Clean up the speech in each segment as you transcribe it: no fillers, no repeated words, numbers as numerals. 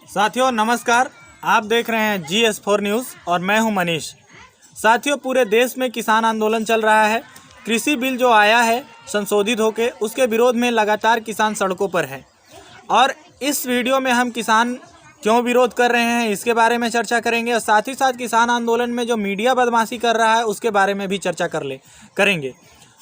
साथियों नमस्कार, आप देख रहे हैं GS4 न्यूज़ और मैं हूं मनीष। साथियों, पूरे देश में किसान आंदोलन चल रहा है। कृषि बिल जो आया है संशोधित होकर, उसके विरोध में लगातार किसान सड़कों पर हैं और इस वीडियो में हम किसान क्यों विरोध कर रहे हैं इसके बारे में चर्चा करेंगे और साथ ही साथ किसान आंदोलन में जो मीडिया बदमाशी कर रहा है उसके बारे में भी चर्चा करेंगे।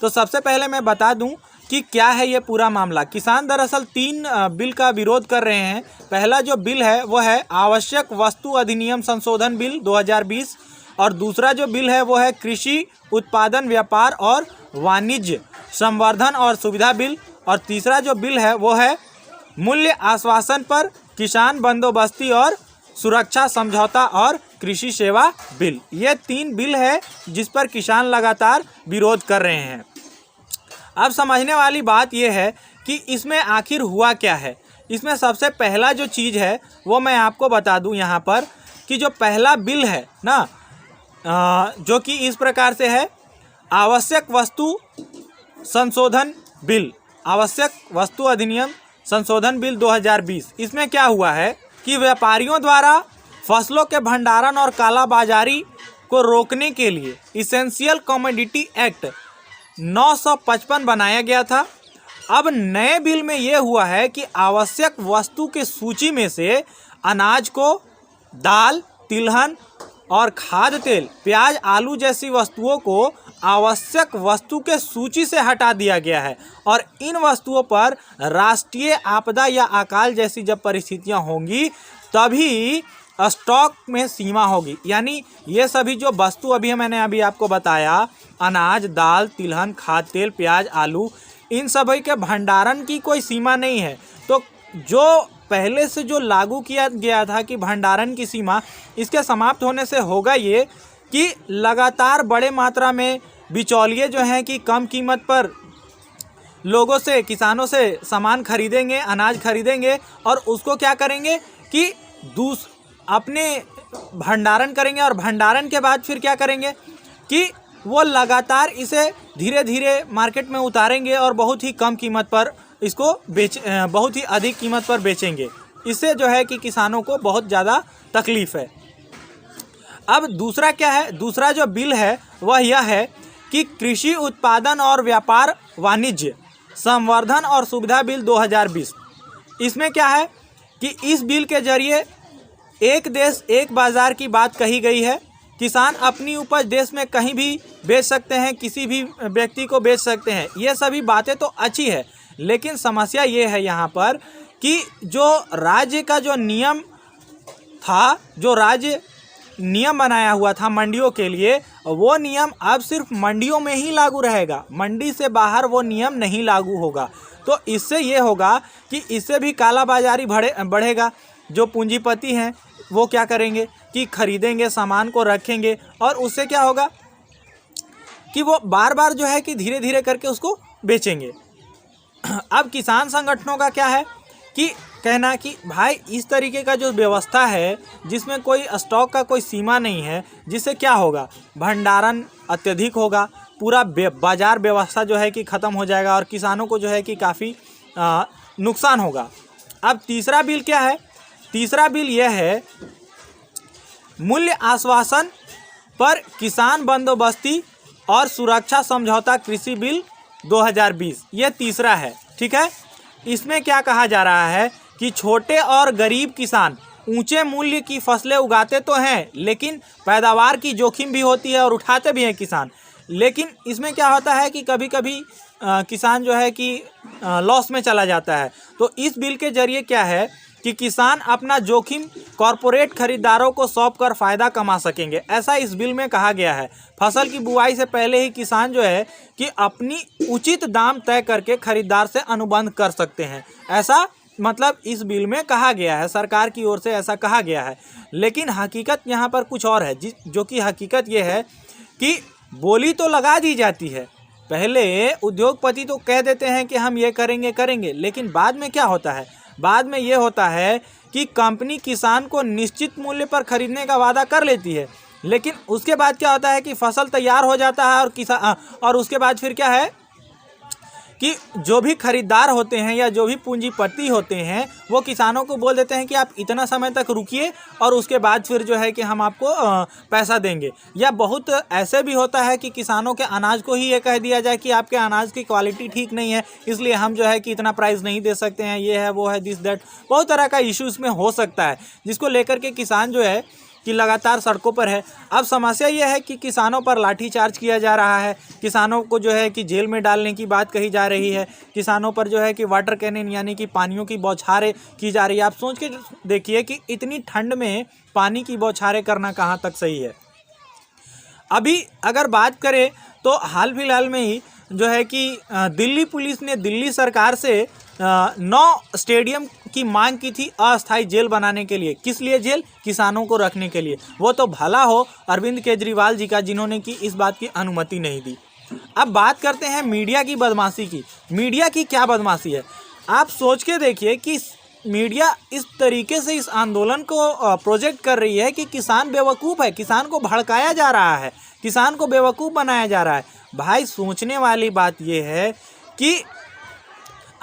तो सबसे पहले मैं बता दूं कि क्या है ये पूरा मामला। किसान दरअसल 3 बिल का विरोध कर रहे हैं। पहला जो बिल है वो है आवश्यक वस्तु अधिनियम संशोधन बिल 2020 और दूसरा जो बिल है वो है कृषि उत्पादन व्यापार और वाणिज्य संवर्धन और सुविधा बिल और तीसरा जो बिल है वो है मूल्य आश्वासन पर किसान बंदोबस्ती और सुरक्षा समझौता और कृषि सेवा बिल। ये 3 बिल है जिस पर किसान लगातार विरोध कर रहे हैं। अब समझने वाली बात यह है कि इसमें आखिर हुआ क्या है। इसमें सबसे पहला जो चीज़ है वो मैं आपको बता दूं यहाँ पर कि जो पहला बिल है ना, जो कि इस प्रकार से है आवश्यक वस्तु संशोधन बिल, आवश्यक वस्तु अधिनियम संशोधन बिल 2020। इसमें क्या हुआ है कि व्यापारियों द्वारा फसलों के भंडारण और कालाबाजारी को रोकने के लिए इसेंशियल कमोडिटी एक्ट 955 बनाया गया था। अब नए बिल में यह हुआ है कि आवश्यक वस्तु के सूची में से अनाज को दाल, तिलहन और खाद्य तेल, प्याज, आलू जैसी वस्तुओं को आवश्यक वस्तु के सूची से हटा दिया गया है और इन वस्तुओं पर राष्ट्रीय आपदा या अकाल जैसी जब परिस्थितियां होंगी तभी स्टॉक में सीमा होगी। यानी ये सभी जो वस्तु मैंने अभी आपको बताया, अनाज, दाल, तिलहन, खाद्य तेल, प्याज, आलू, इन सभी के भंडारण की कोई सीमा नहीं है। तो जो पहले से जो लागू किया गया था कि भंडारण की सीमा, इसके समाप्त होने से होगा ये कि लगातार बड़े मात्रा में बिचौलिए जो हैं कि कम कीमत पर लोगों से, किसानों से सामान खरीदेंगे, अनाज खरीदेंगे और उसको क्या करेंगे कि अपने भंडारण करेंगे और भंडारण के बाद फिर क्या करेंगे कि वो लगातार इसे धीरे धीरे मार्केट में उतारेंगे और बहुत ही कम कीमत पर इसको बहुत ही अधिक कीमत पर बेचेंगे। इससे जो है कि किसानों को बहुत ज़्यादा तकलीफ है। अब दूसरा क्या है, दूसरा जो बिल है वह यह है कि कृषि उत्पादन और व्यापार वाणिज्य संवर्धन और सुविधा बिल 2020। इसमें क्या है कि इस बिल के जरिए एक देश एक बाज़ार की बात कही गई है। किसान अपनी उपज देश में कहीं भी बेच सकते हैं, किसी भी व्यक्ति को बेच सकते हैं। ये सभी बातें तो अच्छी है, लेकिन समस्या ये है यहाँ पर कि जो राज्य का जो नियम था, जो राज्य नियम बनाया हुआ था मंडियों के लिए, वो नियम अब सिर्फ मंडियों में ही लागू रहेगा, मंडी से बाहर वो नियम नहीं लागू होगा। तो इससे ये होगा कि इससे भी कालाबाजारी बढ़ेगा। जो पूंजीपति हैं वो क्या करेंगे कि खरीदेंगे, सामान को रखेंगे और उससे क्या होगा कि वो बार बार जो है कि धीरे धीरे करके उसको बेचेंगे। अब किसान संगठनों का क्या है कि कहना कि भाई इस तरीके का जो व्यवस्था है जिसमें कोई स्टॉक का कोई सीमा नहीं है, जिससे क्या होगा, भंडारण अत्यधिक होगा, पूरा बाजार व्यवस्था जो है कि ख़त्म हो जाएगा और किसानों को जो है कि काफ़ी नुकसान होगा। अब तीसरा बिल क्या है, तीसरा बिल यह है मूल्य आश्वासन पर किसान बंदोबस्ती और सुरक्षा समझौता कृषि बिल 2020। ये तीसरा है, ठीक है। इसमें क्या कहा जा रहा है कि छोटे और गरीब किसान ऊंचे मूल्य की फसलें उगाते तो हैं, लेकिन पैदावार की जोखिम भी होती है और उठाते भी हैं किसान। लेकिन इसमें क्या होता है कि कभी कभी किसान जो है कि लॉस में चला जाता है। तो इस बिल के जरिए क्या है कि किसान अपना जोखिम कॉरपोरेट खरीदारों को सौंप कर फ़ायदा कमा सकेंगे, ऐसा इस बिल में कहा गया है। फसल की बुआई से पहले ही किसान जो है कि अपनी उचित दाम तय करके खरीदार से अनुबंध कर सकते हैं, ऐसा मतलब इस बिल में कहा गया है, सरकार की ओर से ऐसा कहा गया है। लेकिन हकीकत यहाँ पर कुछ और है, जो कि हकीकत ये है कि बोली तो लगा दी जाती है, पहले उद्योगपति तो कह देते हैं कि हम ये करेंगे, लेकिन बाद में क्या होता है, बाद में ये होता है कि कंपनी किसान को निश्चित मूल्य पर खरीदने का वादा कर लेती है, लेकिन उसके बाद क्या होता है कि फसल तैयार हो जाता है और उसके बाद फिर क्या है कि जो भी खरीदार होते हैं या जो भी पूंजीपति होते हैं वो किसानों को बोल देते हैं कि आप इतना समय तक रुकिए और उसके बाद फिर जो है कि हम आपको पैसा देंगे। या बहुत ऐसे भी होता है कि किसानों के अनाज को ही ये कह दिया जाए कि आपके अनाज की क्वालिटी ठीक नहीं है, इसलिए हम जो है कि इतना प्राइस नहीं दे सकते हैं, ये है वो है दिस दैट। बहुत तरह का इशू इसमें हो सकता है, जिसको लेकर के किसान जो है कि लगातार सड़कों पर है। अब समस्या यह है कि किसानों पर लाठीचार्ज किया जा रहा है, किसानों को जो है कि जेल में डालने की बात कही जा रही है, किसानों पर जो है कि वाटर कैनन यानी कि पानियों की बौछारें की जा रही है। आप सोच के देखिए कि इतनी ठंड में पानी की बौछारें करना कहाँ तक सही है। अभी अगर बात करें तो हाल फिलहाल में ही जो है कि दिल्ली पुलिस ने दिल्ली सरकार से 9 स्टेडियम की मांग की थी अस्थायी जेल बनाने के लिए। किस लिए जेल? किसानों को रखने के लिए। वो तो भला हो अरविंद केजरीवाल जी का, जिन्होंने कि इस बात की अनुमति नहीं दी। अब बात करते हैं मीडिया की बदमाशी की। मीडिया की क्या बदमाशी है, आप सोच के देखिए कि मीडिया इस तरीके से इस आंदोलन को प्रोजेक्ट कर रही है कि किसान बेवकूफ़ है, किसान को भड़काया जा रहा है, किसान को बेवकूफ़ बनाया जा रहा है। भाई सोचने वाली बात यह है कि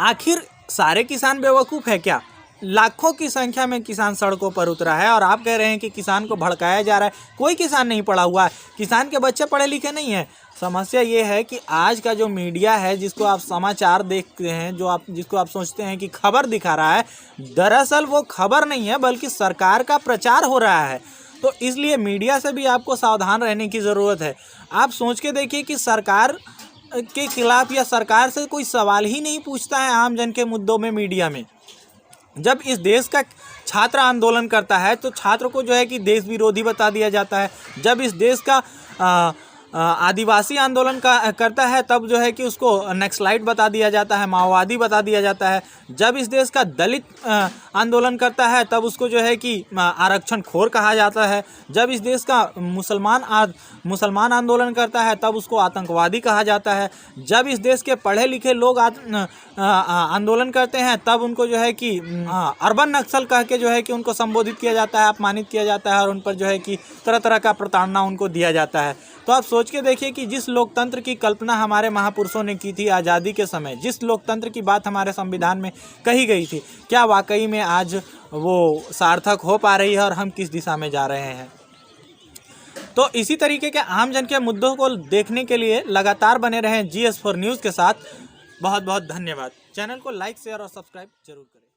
आखिर सारे किसान बेवकूफ़ है क्या? लाखों की संख्या में किसान सड़कों पर उतरा है और आप कह रहे हैं कि किसान को भड़काया जा रहा है। कोई किसान नहीं पढ़ा हुआ है, किसान के बच्चे पढ़े लिखे नहीं हैं। समस्या ये है कि आज का जो मीडिया है, जिसको आप समाचार देखते हैं, जिसको आप सोचते हैं कि खबर दिखा रहा है, दरअसल वो खबर नहीं है बल्कि सरकार का प्रचार हो रहा है। तो इसलिए मीडिया से भी आपको सावधान रहने की ज़रूरत है। आप सोच के देखिए कि सरकार के खिलाफ या सरकार से कोई सवाल ही नहीं पूछता है आम जन के मुद्दों में मीडिया में। जब इस देश का छात्र आंदोलन करता है तो छात्र को जो है कि देश विरोधी बता दिया जाता है। जब इस देश का आदिवासी आंदोलन करता है तब जो है कि उसको नक्सलाइट बता दिया जाता है, माओवादी बता दिया जाता है। जब इस देश का दलित आंदोलन करता है तब उसको जो है कि आरक्षण खोर कहा जाता है। जब इस देश का मुसलमान आंदोलन करता है तब उसको आतंकवादी कहा जाता है। जब इस देश के पढ़े लिखे लोग आंदोलन करते हैं तब उनको जो है कि अर्बन नक्सल कह के जो है कि उनको संबोधित किया जाता है, अपमानित किया जाता है और उन पर जो है कि तरह तरह का प्रताड़ना उनको दिया जाता है। तो आप सोच के देखिए कि जिस लोकतंत्र की कल्पना हमारे महापुरुषों ने की थी आज़ादी के समय, जिस लोकतंत्र की बात हमारे संविधान में कही गई थी, क्या वाकई में आज वो सार्थक हो पा रही है और हम किस दिशा में जा रहे हैं? तो इसी तरीके के आम जन के मुद्दों को देखने के लिए लगातार बने रहें GS4 न्यूज़ के साथ। बहुत बहुत धन्यवाद। चैनल को लाइक, शेयर और सब्सक्राइब जरूर करें।